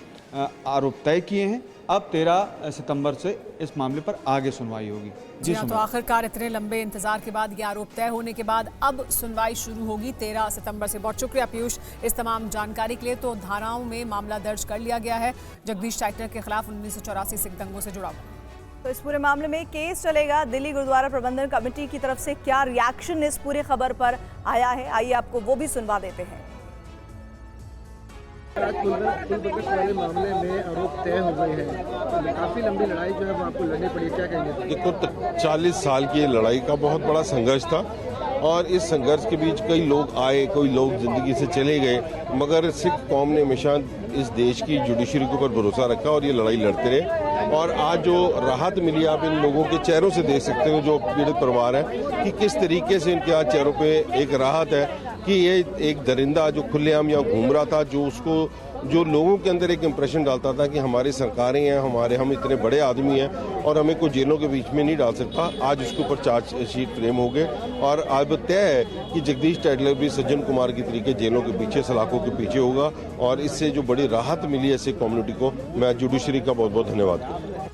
आरोप तय किए हैं। अब 13 सितंबर से इस मामले पर आगे सुनवाई होगी। जी हाँ, तो आखिरकार इतने लंबे इंतजार के बाद ये आरोप तय होने के बाद अब सुनवाई शुरू होगी 13 सितंबर से। बहुत शुक्रिया पीयूष इस तमाम जानकारी के लिए। तो धाराओं में मामला दर्ज कर लिया गया है जगदीश टाइटलर के खिलाफ 1984 सिख दंगों से जुड़ा हुआ। तो इस पूरे मामले में केस चलेगा। दिल्ली गुरुद्वारा प्रबंधन कमेटी की तरफ से क्या रिएक्शन इस पूरी खबर पर आया है, आइए आपको वो भी सुनवा देते हैं। वाले मामले में आरोप तय हो गए हैं, काफी लंबी लड़ाई जो है वो आपको लड़नी पड़ी, क्या कहेंगे? देखो, 40 साल की लड़ाई का बहुत बड़ा संघर्ष था और इस संघर्ष के बीच कई लोग आए, कोई लोग जिंदगी से चले गए, मगर सिख कौम ने हमेशा इस देश की जुडिशरी के ऊपर भरोसा रखा और ये लड़ाई लड़ते रहे। और आज जो राहत मिली, आप इन लोगों के चेहरों से देख सकते हो जो पीड़ित परिवार है कि किस तरीके से इनके आज चेहरों पे एक राहत है कि ये एक दरिंदा जो खुलेआम यहाँ घूम रहा था, जो उसको जो लोगों के अंदर एक इम्प्रेशन डालता था कि हमारी सरकारें हैं, हम इतने बड़े आदमी हैं और हमें कोई जेलों के बीच में नहीं डाल सकता, आज उसके ऊपर चार्जशीट फ्रेम हो गए और अब तय है कि जगदीश टाइटलर भी सज्जन कुमार की तरीके जेलों के पीछे, सलाखों के पीछे होगा और इससे जो बड़ी राहत मिली है ऐसे कम्युनिटी को, मैं जुडिशरी का बहुत बहुत धन्यवाद करता हूँ।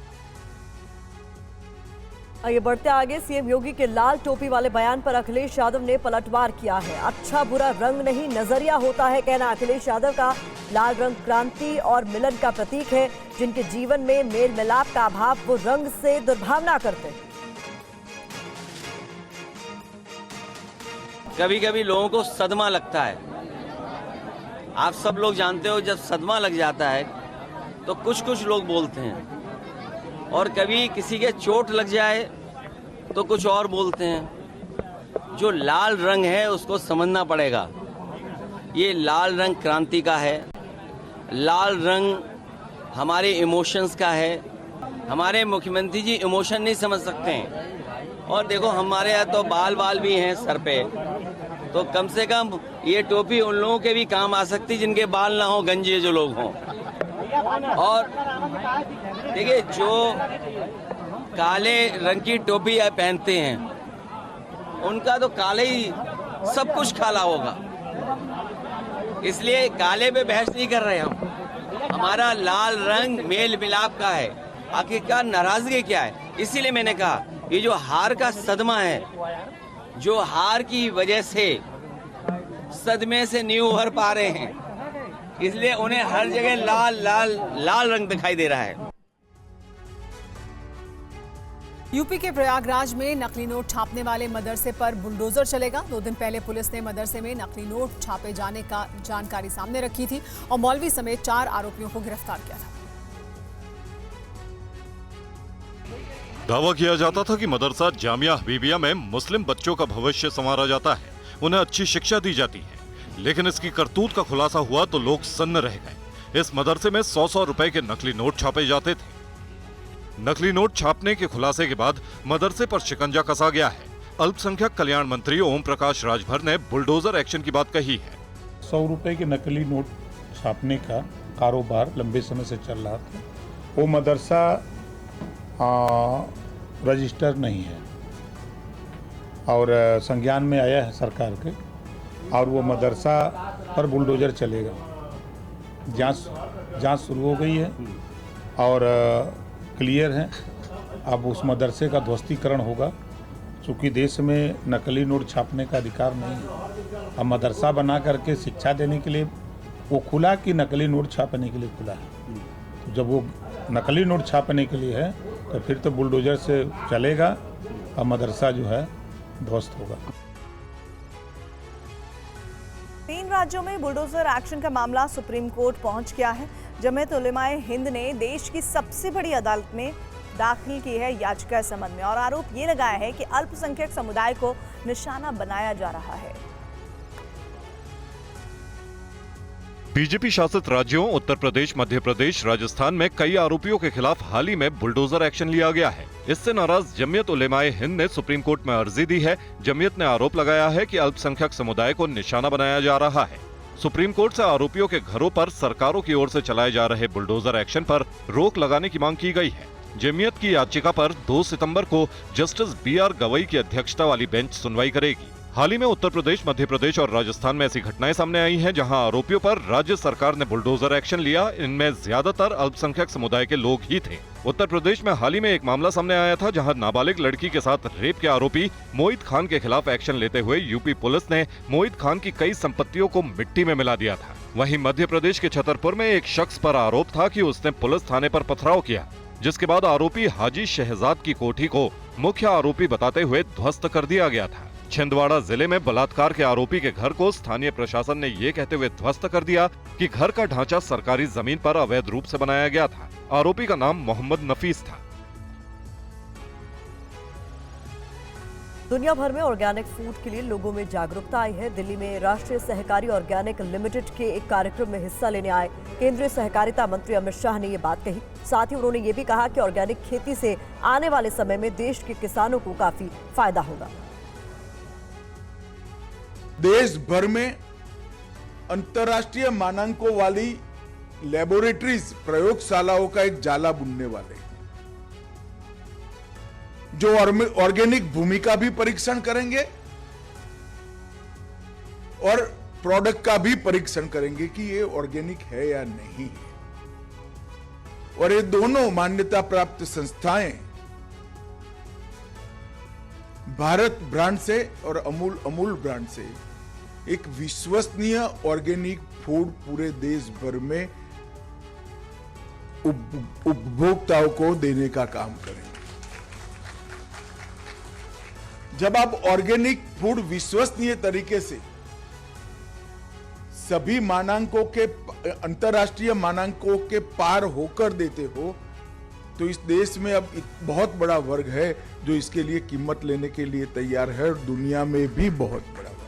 आइए बढ़ते आगे। सीएम योगी के लाल टोपी वाले बयान पर अखिलेश यादव ने पलटवार किया है। अच्छा बुरा रंग नहीं नजरिया होता है, कहना अखिलेश यादव का। लाल रंग क्रांति और मिलन का प्रतीक है। जिनके जीवन में मेल मिलाप का अभाव, वो रंग से दुर्भावना करते हैं। कभी कभी लोगों को सदमा लगता है। आप सब लोग जानते हो, जब सदमा लग जाता है तो कुछ लोग बोलते हैं, और कभी किसी के चोट लग जाए तो कुछ और बोलते हैं। जो लाल रंग है उसको समझना पड़ेगा। ये लाल रंग क्रांति का है, लाल रंग हमारे इमोशंस का है। हमारे मुख्यमंत्री जी इमोशन नहीं समझ सकते हैं। और देखो, हमारे यहाँ तो बाल भी हैं सर पे, तो कम से कम ये टोपी उन लोगों के भी काम आ सकती जिनके बाल ना हो, गंजे जो लोग हों। और देखिए, जो काले रंग की टोपी पहनते हैं उनका तो काले ही सब कुछ काला होगा, इसलिए काले पे बहस नहीं कर रहे हम। हमारा लाल रंग मेल मिलाप का है। आखिरकार नाराजगी क्या है? इसीलिए मैंने कहा ये जो हार का सदमा है, जो हार की वजह से सदमे से नहीं उभर पा रहे हैं, इसलिए उन्हें हर जगह लाल रंग दिखाई दे रहा है। यूपी के प्रयागराज में नकली नोट छापने वाले मदरसे पर बुलडोजर चलेगा। 2 दिन पहले पुलिस ने मदरसे में नकली नोट छापे जाने का जानकारी सामने रखी थी और मौलवी समेत 4 आरोपियों को गिरफ्तार किया था। दावा किया जाता था कि मदरसा जामिया हबीबिया में मुस्लिम बच्चों का भविष्य संवारा जाता है, उन्हें अच्छी शिक्षा दी जाती है। लेकिन इसकी करतूत का खुलासा हुआ तो लोग सन्न रह गए। इस मदरसे में 100-100 रुपए के नकली नोट छापे जाते थे। नकली नोट छापने के खुलासे के बाद मदरसे पर शिकंजा कसा गया है। अल्पसंख्यक कल्याण मंत्री ओम प्रकाश राजभर ने बुलडोजर एक्शन की बात कही है। 100 रुपए के नकली नोट छापने का कारोबार लंबे समय से चल रहा था। वो मदरसा रजिस्टर नहीं है और संज्ञान में आया है सरकार के, और वो मदरसा पर बुलडोजर चलेगा। जांच शुरू हो गई है और क्लियर है। अब उस मदरसे का ध्वस्तीकरण होगा, चूँकि देश में नकली नोट छापने का अधिकार नहीं है। अब मदरसा बना करके शिक्षा देने के लिए वो खुला कि नकली नोट छापने के लिए खुला है। तो जब वो नकली नोट छापने के लिए है तो फिर तो बुलडोजर से चलेगा और मदरसा जो है ध्वस्त होगा। 3 राज्यों में बुलडोजर एक्शन का मामला सुप्रीम कोर्ट पहुंच गया है। जमीयत उलेमाए हिंद ने देश की सबसे बड़ी अदालत में दाखिल की है याचिका इस संबंध में और आरोप ये लगाया है कि अल्पसंख्यक समुदाय को निशाना बनाया जा रहा है। बीजेपी शासित राज्यों उत्तर प्रदेश, मध्य प्रदेश, राजस्थान में कई आरोपियों के खिलाफ हाल ही में बुलडोजर एक्शन लिया गया है। इससे नाराज जमीयत उलेमाए हिंद ने सुप्रीम कोर्ट में अर्जी दी है। जमीयत ने आरोप लगाया है कि अल्पसंख्यक समुदाय को निशाना बनाया जा रहा है। सुप्रीम कोर्ट से आरोपियों के घरों पर सरकारों की ओर से चलाए जा रहे बुलडोजर एक्शन पर रोक लगाने की मांग की गई है। जमीयत की याचिका पर 2 सितंबर को जस्टिस BR गवई की अध्यक्षता वाली बेंच सुनवाई करेगी। हाल ही में उत्तर प्रदेश, मध्य प्रदेश और राजस्थान में ऐसी घटनाएं सामने आई हैं जहां आरोपियों पर राज्य सरकार ने बुलडोजर एक्शन लिया। इनमें ज्यादातर अल्पसंख्यक समुदाय के लोग ही थे। उत्तर प्रदेश में हाल ही में एक मामला सामने आया था जहां नाबालिग लड़की के साथ रेप के आरोपी मोहित खान के खिलाफ एक्शन लेते हुए यूपी पुलिस ने मोहित खान की कई संपत्तियों को मिट्टी में मिला दिया था। वहीं मध्य प्रदेश के छतरपुर में एक शख्स पर आरोप था कि उसने पुलिस थाने पर पथराव किया, जिसके बाद आरोपी हाजी शहजाद की कोठी को मुख्य आरोपी बताते हुए ध्वस्त कर दिया गया था। छिंदवाड़ा जिले में बलात्कार के आरोपी के घर को स्थानीय प्रशासन ने ये कहते हुए ध्वस्त कर दिया कि घर का ढांचा सरकारी जमीन पर अवैध रूप से बनाया गया था। आरोपी का नाम मोहम्मद नफीस था। दुनिया भर में ऑर्गेनिक फूड के लिए लोगों में जागरूकता आई है। दिल्ली में राष्ट्रीय सहकारी ऑर्गेनिक लिमिटेड के एक कार्यक्रम में हिस्सा लेने आए केंद्रीय सहकारिता मंत्री अमित शाह ने ये बात कही। साथ ही उन्होंने ये भी कहा कि ऑर्गेनिक खेती से आने वाले समय में देश के किसानों को काफी फायदा होगा। देश भर में अंतर्राष्ट्रीय मानकों वाली लेबोरेटरीज, प्रयोगशालाओं का एक जाला बुनने वाले, जो ऑर्गेनिक भूमि का भी परीक्षण करेंगे और प्रोडक्ट का भी परीक्षण करेंगे कि ये ऑर्गेनिक है या नहीं है। और ये दोनों मान्यता प्राप्त संस्थाएं भारत ब्रांड से और अमूल ब्रांड से एक विश्वसनीय ऑर्गेनिक फूड पूरे देश भर में उपभोक्ताओं को देने का काम करेंगे। जब आप ऑर्गेनिक फूड विश्वसनीय तरीके से सभी मानकों के, अंतर्राष्ट्रीय मानकों के पार होकर देते हो, तो इस देश में अब बहुत बड़ा वर्ग है जो इसके लिए कीमत लेने के लिए तैयार है, और दुनिया में भी बहुत बड़ा वर्ग है।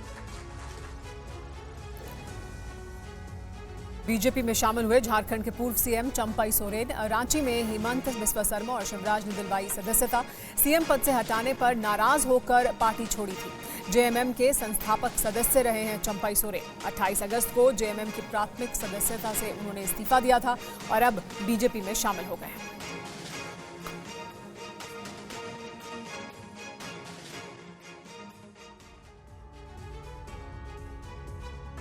बीजेपी में शामिल हुए झारखंड के पूर्व सीएम चंपाई सोरेन। रांची में हेमंत बिस्वा शर्मा और शिवराज ने दिलवाई सदस्यता। सीएम पद से हटाने पर नाराज होकर पार्टी छोड़ी थी। जेएमएम के संस्थापक सदस्य रहे हैं चंपाई सोरेन। 28 अगस्त को जेएमएम की प्राथमिक सदस्यता से उन्होंने इस्तीफा दिया था और अब बीजेपी में शामिल हो गए हैं।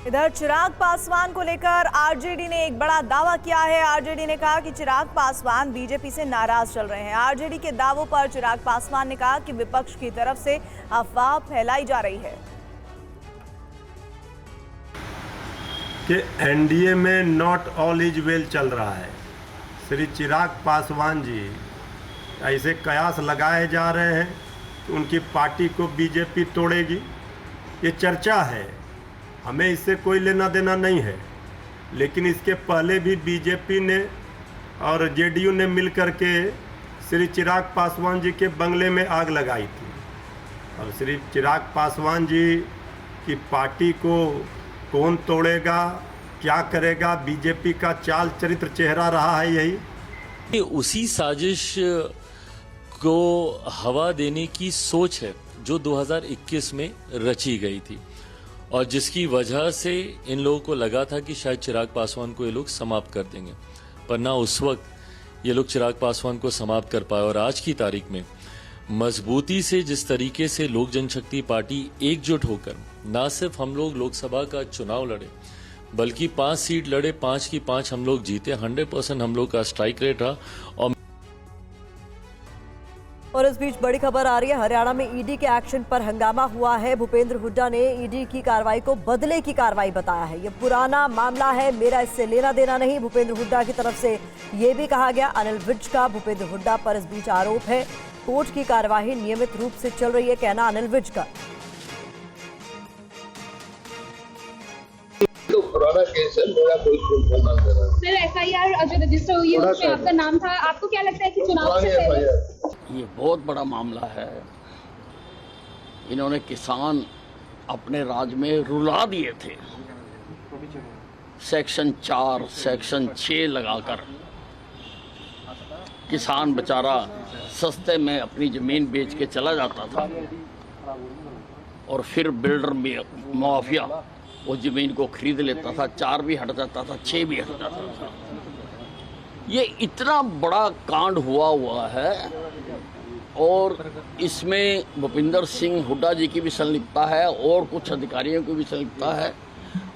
इधर चिराग पासवान को लेकर आरजेडी ने एक बड़ा दावा किया है। आरजेडी ने कहा कि चिराग पासवान बीजेपी से नाराज चल रहे हैं। आरजेडी के दावों पर चिराग पासवान ने कहा कि विपक्ष की तरफ से अफवाह फैलाई जा रही है कि एनडीए में नॉट ऑल इज वेल चल रहा है। श्री चिराग पासवान जी ऐसे कयास लगाए जा रहे हैं कि उनकी पार्टी को बीजेपी तोड़ेगी, ये चर्चा है। हमें इससे कोई लेना देना नहीं है, लेकिन इसके पहले भी बीजेपी ने और जेडीयू ने मिलकर के श्री चिराग पासवान जी के बंगले में आग लगाई थी। अब श्री चिराग पासवान जी की पार्टी को कौन तोड़ेगा, क्या करेगा, बीजेपी का चाल चरित्र चेहरा रहा है यही। उसी साजिश को हवा देने की सोच है जो 2021 में रची गई थी और जिसकी वजह से इन लोगों को लगा था कि शायद चिराग पासवान को ये लोग समाप्त कर देंगे, पर ना उस वक्त ये लोग चिराग पासवान को समाप्त कर पाए। और आज की तारीख में मजबूती से जिस तरीके से लोक जनशक्ति पार्टी एकजुट होकर ना सिर्फ हम लोग लोकसभा का चुनाव लड़े बल्कि 5 सीट लड़े, 5 की 5 हम लोग जीते, 100% हम लोग का स्ट्राइक रेट रहा। और इस बीच बड़ी खबर आ रही है, हरियाणा में ईडी के एक्शन पर हंगामा हुआ है। भूपेंद्र हुड्डा ने ईडी की कार्रवाई को बदले की कार्रवाई बताया है। ये पुराना मामला है, मेरा इससे लेना देना नहीं, भूपेंद्र हुड्डा की तरफ से ये भी कहा गया। अनिल विज का भूपेंद्र हुड्डा पर इस बीच आरोप है। कोर्ट की कार्यवाही नियमित रूप से चल रही है, कहना अनिल विज का। तो पुराना केस है, मेरा कोई सर एफआईआर जो रजिस्टर हुई है उसमें आपका नाम था, आपको क्या लगता है कि चुनाव से पहले ये बहुत बड़ा मामला है। इन्होंने किसान अपने राज्य में रुला दिए थे, सेक्शन 4 सेक्शन 6 लगाकर। किसान बेचारा सस्ते में अपनी ज़मीन बेच के चला जाता था और फिर बिल्डर माफिया वो ज़मीन को खरीद लेता था। 4 भी हट जाता था, 6 भी हट जाता था। ये इतना बड़ा कांड हुआ है और इसमें भूपेंद्र सिंह हुड्डा जी की भी संलिप्तता है और कुछ अधिकारियों की भी संलिप्तता है।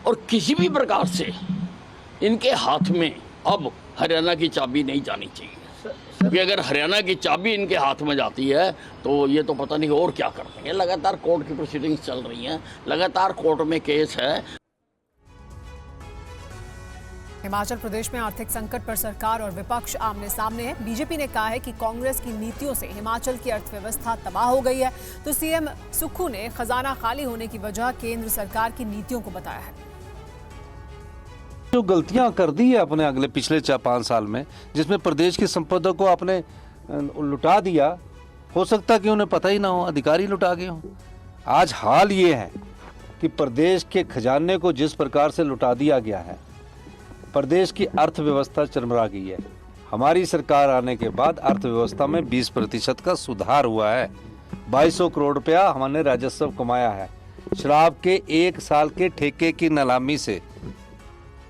और किसी भी प्रकार से इनके हाथ में अब हरियाणा की चाबी नहीं जानी चाहिए, क्योंकि अगर हरियाणा की चाबी इनके हाथ में जाती है तो ये तो पता नहीं और क्या कर देंगे। लगातार कोर्ट की प्रोसीडिंग्स चल रही हैं, लगातार कोर्ट में केस है। हिमाचल प्रदेश में आर्थिक संकट पर सरकार और विपक्ष आमने सामने है। बीजेपी ने कहा है कि कांग्रेस की नीतियों से हिमाचल की अर्थव्यवस्था तबाह हो गई है, तो सीएम सुक्खू ने खजाना खाली होने की वजह केंद्र सरकार की नीतियों को बताया है। जो गलतियां कर दी है अपने अगले पिछले 4-5 साल में, जिसमें प्रदेश की संपदा को आपने लुटा दिया, हो सकता है कि उन्हें पता ही ना हो, अधिकारी लुटा गए हों। आज हाल ये है कि प्रदेश के खजाने को जिस प्रकार से लुटा दिया गया है, प्रदेश की अर्थव्यवस्था चरमरा गई है। हमारी सरकार आने के बाद अर्थव्यवस्था में 20% का सुधार हुआ है। 2200 करोड़ रुपया हमने राजस्व कमाया है। शराब के 1 साल के ठेके की नीलामी से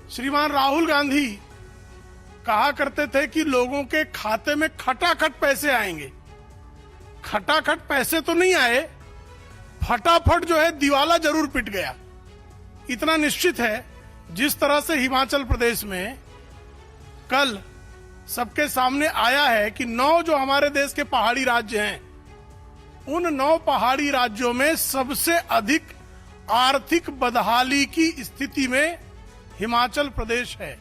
श्रीमान राहुल गांधी कहा करते थे कि लोगों के खाते में खटाखट पैसे आएंगे। खटाखट पैसे तो नहीं आए, फटाफट जो है दिवाला जरूर पिट गया। इतना निश्चित है, जिस तरह से हिमाचल प्रदेश में कल सबके सामने आया है कि 9 जो हमारे देश के पहाड़ी राज्य हैं, उन 9 पहाड़ी राज्यों में सबसे अधिक आर्थिक बदहाली की स्थिति में हिमाचल प्रदेश है।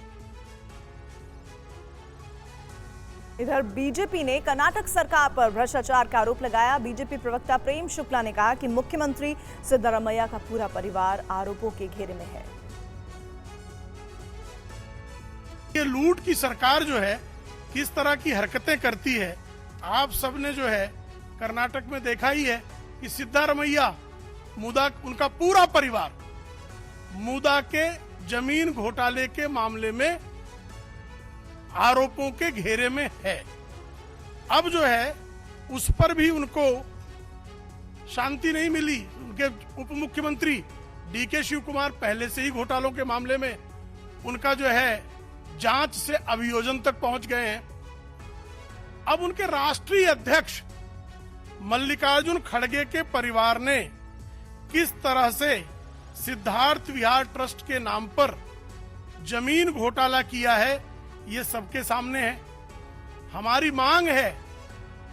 इधर बीजेपी ने कर्नाटक सरकार पर भ्रष्टाचार का आरोप लगाया। बीजेपी प्रवक्ता प्रेम शुक्ला ने कहा कि मुख्यमंत्री सिद्धरामैया का पूरा परिवार आरोपों के घेरे में है। ये लूट की सरकार जो है किस तरह की हरकतें करती है, आप सबने जो है कर्नाटक में देखा ही है कि सिद्धरामैया मुदा उनका पूरा परिवार मुदा के जमीन घोटाले के मामले में आरोपों के घेरे में है। अब जो है उस पर भी उनको शांति नहीं मिली। उनके उप मुख्यमंत्री डीके शिव कुमार पहले से ही घोटालों के मामले में उनका जो है जांच से अभियोजन तक पहुंच गए हैं। अब उनके राष्ट्रीय अध्यक्ष मल्लिकार्जुन खड़गे के परिवार ने किस तरह से सिद्धार्थ विहार ट्रस्ट के नाम पर जमीन घोटाला किया है, ये सबके सामने है। हमारी मांग है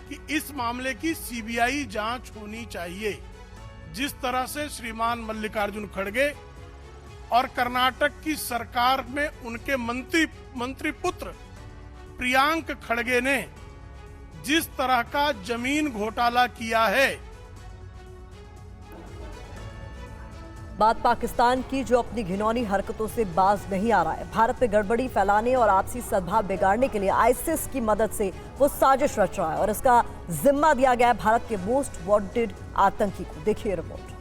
कि इस मामले की सीबीआई जांच होनी चाहिए। जिस तरह से श्रीमान मल्लिकार्जुन खड़गे और कर्नाटक की सरकार में उनके मंत्री पुत्र प्रियांक खड़गे ने जिस तरह का जमीन घोटाला किया है। बात पाकिस्तान की, जो अपनी घिनौनी हरकतों से बाज नहीं आ रहा है। भारत में गड़बड़ी फैलाने और आपसी सद्भाव बिगाड़ने के लिए आईसिस की मदद से वो साजिश रच रहा है और इसका जिम्मा दिया गया है भारत के मोस्ट वांटेड आतंकी को। देखिए रिपोर्ट।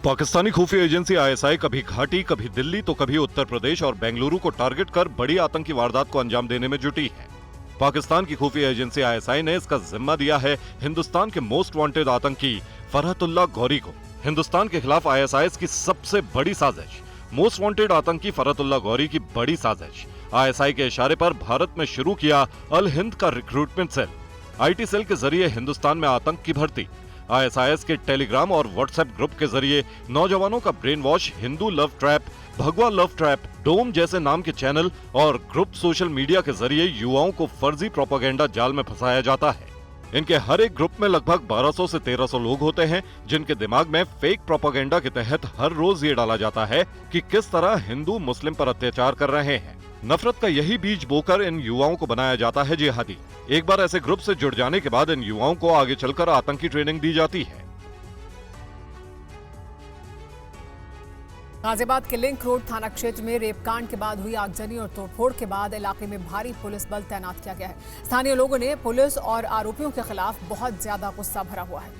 पाकिस्तानी खुफिया एजेंसी आईएसआई कभी घाटी, कभी दिल्ली तो कभी उत्तर प्रदेश और बेंगलुरु को टारगेट कर बड़ी आतंकी वारदात को अंजाम देने में जुटी है। पाकिस्तान की खुफिया एजेंसी आईएसआई ने इसका जिम्मा दिया है हिंदुस्तान के मोस्ट वांटेड आतंकी फरहतुल्लाह गौरी को। हिंदुस्तान के खिलाफ आईएसआई की सबसे बड़ी साजिश, मोस्ट वांटेड आतंकी फरहतुल्लाह गौरी की बड़ी साजिश। आईएसआई के इशारे पर भारत में शुरू किया अल हिंद का रिक्रूटमेंट सेल। आईटी सेल के जरिए हिंदुस्तान में आतंक की भर्ती। आईएसआईएस के टेलीग्राम और व्हाट्सएप ग्रुप के जरिए नौजवानों का brain wash, Hindu love trap, भगवा लव ट्रैप, डोम जैसे नाम के चैनल और ग्रुप सोशल मीडिया के जरिए युवाओं को फर्जी प्रोपेगेंडा जाल में फंसाया जाता है। इनके हर एक ग्रुप में लगभग 1200 से 1300 लोग होते हैं, जिनके दिमाग में फेक प्रोपेगेंडा के तहत हर रोज ये डाला जाता है कि किस तरह हिंदू मुस्लिम पर अत्याचार कर रहे हैं। नफरत का यही बीज बोकर इन युवाओं को बनाया जाता है जिहादी। एक बार ऐसे ग्रुप से जुड़ जाने के बाद इन युवाओं को आगे चलकर आतंकी ट्रेनिंग दी जाती है। गाजियाबाद के लिंक रोड थाना क्षेत्र में रेपकांड के बाद हुई आगजनी और तोड़फोड़ के बाद इलाके में भारी पुलिस बल तैनात किया गया है। स्थानीय लोगों ने पुलिस और आरोपियों के खिलाफ बहुत ज्यादा गुस्सा भरा हुआ है।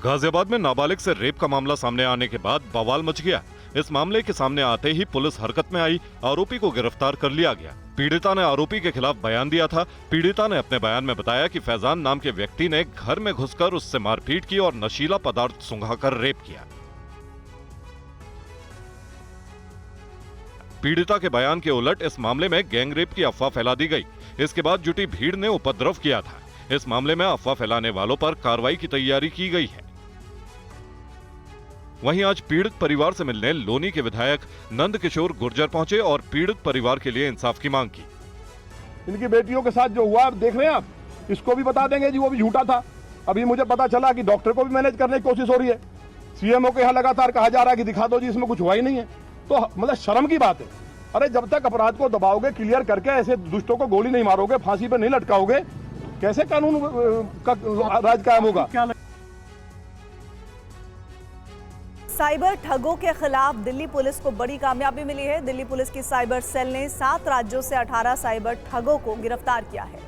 गाजियाबाद में नाबालिग से रेप का मामला सामने आने के बाद बवाल मच गया। इस मामले के सामने आते ही पुलिस हरकत में आई, आरोपी को गिरफ्तार कर लिया गया। पीड़िता ने आरोपी के खिलाफ बयान दिया था। पीड़िता ने अपने बयान में बताया कि फैजान नाम के व्यक्ति ने घर में घुसकर उससे मारपीट की और नशीला पदार्थ सुंघाकर रेप किया। पीड़िता के बयान के उलट इस मामले में गैंग रेप की अफवाह फैला दी गई। इसके बाद जुटी भीड़ ने उपद्रव किया था। इस मामले में अफवाह फैलाने वालों पर कार्रवाई की तैयारी की गई है। वहीं आज पीड़ित परिवार से मिलने लोनी के विधायक नंद किशोर गुर्जर पहुंचे और पीड़ित परिवार के लिए इंसाफ की मांग की। इनकी बेटियों के साथ जो हुआ आप देख रहे हैं, आप इसको भी बता देंगे जी वो भी झूठा था। अभी मुझे पता चला कि डॉक्टर को भी मैनेज करने की कोशिश हो रही है। सीएमओ के यहाँ लगातार कहा जा रहा है कि दिखा दो जी, इसमें कुछ हुआ ही नहीं है। तो मतलब शर्म की बात है। अरे जब तक अपराध को दबाओगे, क्लियर करके ऐसे दुष्टों को गोली नहीं मारोगे, फांसी पर नहीं लटकाओगे, कैसे कानून का राज कायम होगा। साइबर ठगों के खिलाफ दिल्ली पुलिस को बड़ी कामयाबी मिली है। दिल्ली पुलिस की साइबर सेल ने 7 राज्यों से 18 साइबर ठगों को गिरफ्तार किया है।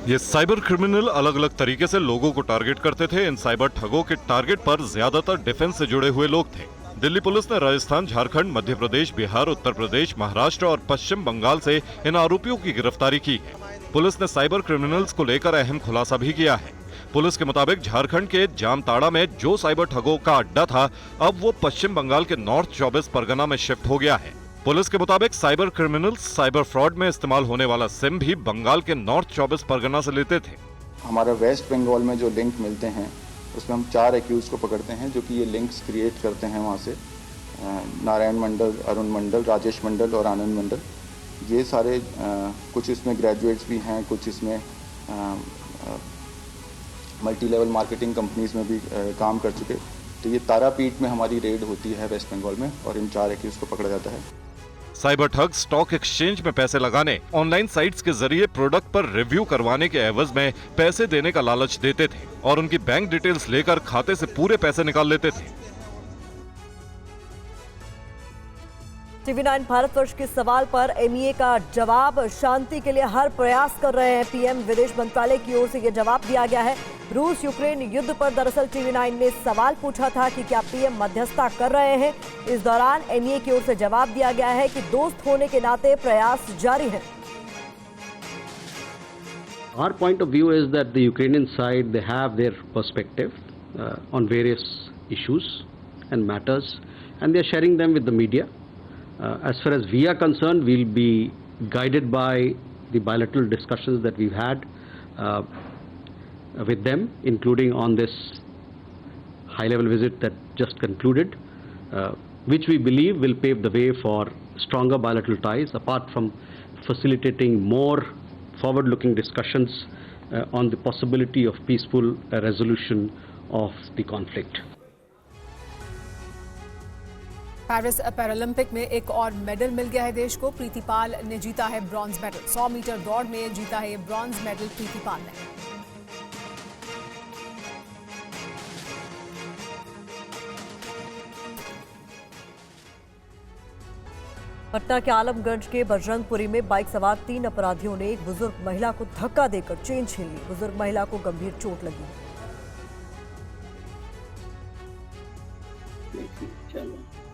ये साइबर क्रिमिनल अलग अलग तरीके से लोगों को टारगेट करते थे। इन साइबर ठगों के टारगेट पर ज्यादातर डिफेंस से जुड़े हुए लोग थे। दिल्ली पुलिस ने राजस्थान, झारखंड, मध्य प्रदेश, बिहार, उत्तर प्रदेश, महाराष्ट्र और पश्चिम बंगाल से इन आरोपियों की गिरफ्तारी की है। पुलिस ने साइबर क्रिमिनल्स को लेकर अहम खुलासा भी किया है। पुलिस के मुताबिक झारखंड के जामताड़ा में जो साइबर ठगों का अड्डा था, अब वो पश्चिम बंगाल के नॉर्थ 24 परगना में शिफ्ट हो गया है। पुलिस के मुताबिक साइबर क्रिमिनल्स साइबर फ्रॉड में इस्तेमाल होने वाला सिम भी बंगाल के नॉर्थ 24 परगना से लेते थे। हमारा वेस्ट बंगाल में जो लिंक मिलते हैं उसमें हम 4 एक्यूज को पकड़ते हैं जो कि ये लिंक्स क्रिएट करते हैं वहाँ से। नारायण मंडल, अरुण मंडल, राजेश मंडल और आनंद मंडल, ये सारे कुछ इसमें ग्रेजुएट्स भी हैं, कुछ इसमें मल्टी लेवल मार्केटिंग कंपनीज में भी काम कर चुके। तो ये तारापीठ में हमारी रेड होती है वेस्ट बंगाल में और इन 4 एक्यूज को पकड़ा जाता है। साइबर ठग स्टॉक एक्सचेंज में पैसे लगाने, ऑनलाइन साइट्स के जरिए प्रोडक्ट पर रिव्यू करवाने के एवज में पैसे देने का लालच देते थे और उनकी बैंक डिटेल्स लेकर खाते से पूरे पैसे निकाल लेते थे। TV9 भारतवर्ष के सवाल पर MEA का जवाब, शांति के लिए हर प्रयास कर रहे हैं पीएम। विदेश मंत्रालय की ओर से यह जवाब दिया गया है। रूस यूक्रेन युद्ध पर दरअसल TV9 ने सवाल पूछा था कि क्या पीएम मध्यस्थता कर रहे हैं। इस दौरान MEA की ओर से जवाब दिया गया है कि दोस्त होने के नाते प्रयास जारी है। Our point of view is that the Ukrainian side, they have their perspective on various issues and matters, and they are sharing them with the media. As far as we are concerned, we'll be guided by the bilateral discussions that we've had with them, including on this high-level visit that just concluded, which we believe will pave the way for stronger bilateral ties, apart from facilitating more forward-looking discussions on the possibility of peaceful resolution of the conflict. Paris Paralympic में एक और medal मिल गया है देश को। प्रीति पाल ने जीता है ब्रॉन्ज मेडल। 100 मीटर दौड़ में जीता है ये ब्रॉन्ज मेडल प्रीति पाल ने। पटना के आलमगंज के बजरंगपुरी में बाइक सवार 3 अपराधियों ने एक बुजुर्ग महिला को धक्का देकर चेन छीन ली। बुजुर्ग महिला को गंभीर चोट लगी।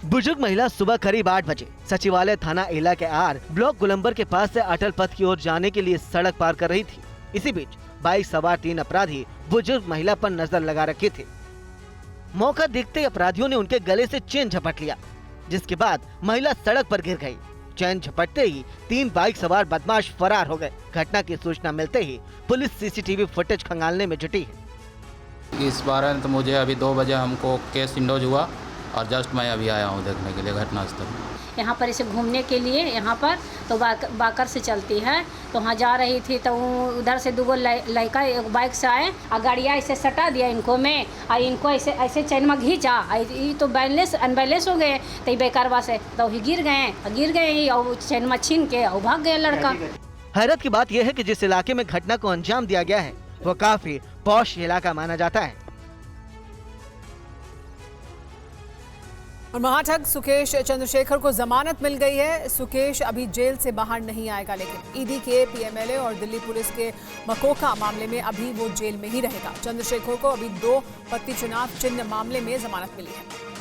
बुजुर्ग महिला सुबह करीब 8 बजे सचिवालय थाना एला के आर ब्लॉक गोलंबर के पास से अटल पथ की ओर जाने के लिए सड़क पार कर रही थी। इसी बीच बाइक सवार 3 अपराधी बुजुर्ग महिला पर नजर लगा रखे थे। मौका देखते ही अपराधियों ने उनके गले से चेन झपट लिया, जिसके बाद महिला सड़क पर गिर गई। चैन झपटते ही 3 बाइक सवार बदमाश फरार हो गए। घटना की सूचना मिलते ही पुलिस CCTV फुटेज खंगालने में जुटी है। इस बारे में तो मुझे अभी 2 बजे हमको केस इंडोज हुआ और जस्ट मैं अभी आया हूँ देखने के लिए घटनास्थल। यहाँ पर इसे घूमने के लिए यहाँ पर तो बाकर से चलती है, तो वहाँ जा रही थी तो उधर से 2 लड़का एक बाइक से आए और गाड़िया ऐसे सटा दिया इनको में और इनको ऐसे चैन में घींचा। ये तो अनबैलेंस हो गए तो बेकारवा से तो गिर गए और चैन में छीन के और भाग गया लड़का। हैरत की बात यह है कि जिस इलाके में घटना को अंजाम दिया गया है वो काफी पॉश इलाका माना जाता है। और महाठग सुकेश चंद्रशेखर को जमानत मिल गई है। सुकेश अभी जेल से बाहर नहीं आएगा, लेकिन ईडी के PMLA और दिल्ली पुलिस के मकोका मामले में अभी वो जेल में ही रहेगा। चंद्रशेखर को अभी 2 पत्ती चुनाव चिन्ह मामले में जमानत मिली है।